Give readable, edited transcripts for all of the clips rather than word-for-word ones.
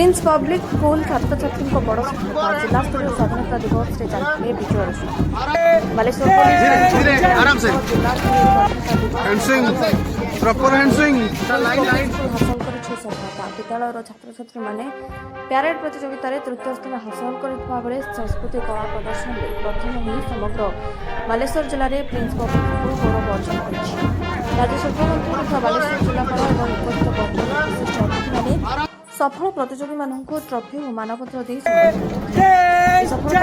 Prince public school छात्र छात्री को बड़ सफलता जिला स्तरीय स्वाधीनता दिवस से चलते विजय रश्मि बालेश्वर धीरे आराम से जिला स्तरीय स्वाधीनता दिवस हैंडस्विंग प्रॉपर हैंडस्विंग लाइन लाइन हासिल कर सफलता विद्यालय छात्र छात्री मैंने प्यारेड प्रतियोगिता तृतीय स्थान हासिल कर संस्कृति कला प्रदर्शन में प्रथम ही समग्र बालेश्वर जिले में प्रिंस पब्लिक स्कूल गौरव अर्जन कर राज्य शिक्षा मंत्री तथा बालेश्वर जिलापाल और उपस्थित वर्ग विशिष्ट अतिथि मैंने सफल प्रतियोगी मानक ट्रफी और मानपत्र दी सफलता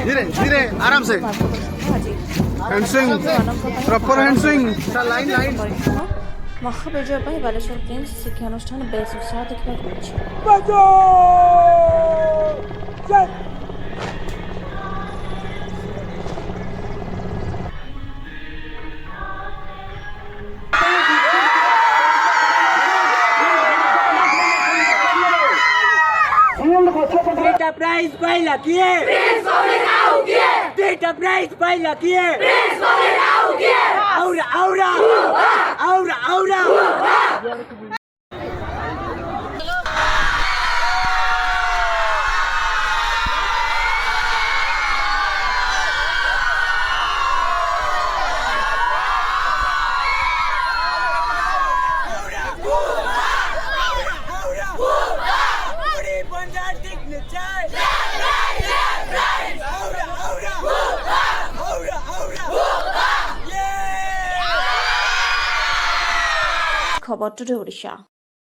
धीरे धीरे आराम से hand swing proper hand swing line line महाविजय बालेश्वर प्रिंस शिक्षानुष्ठान बेस उत्साह देखा Data prize baila kiye Prince Public out kiye Data prize baila kiye Prince Public out kiye aura खबर टुडे ओडिशा।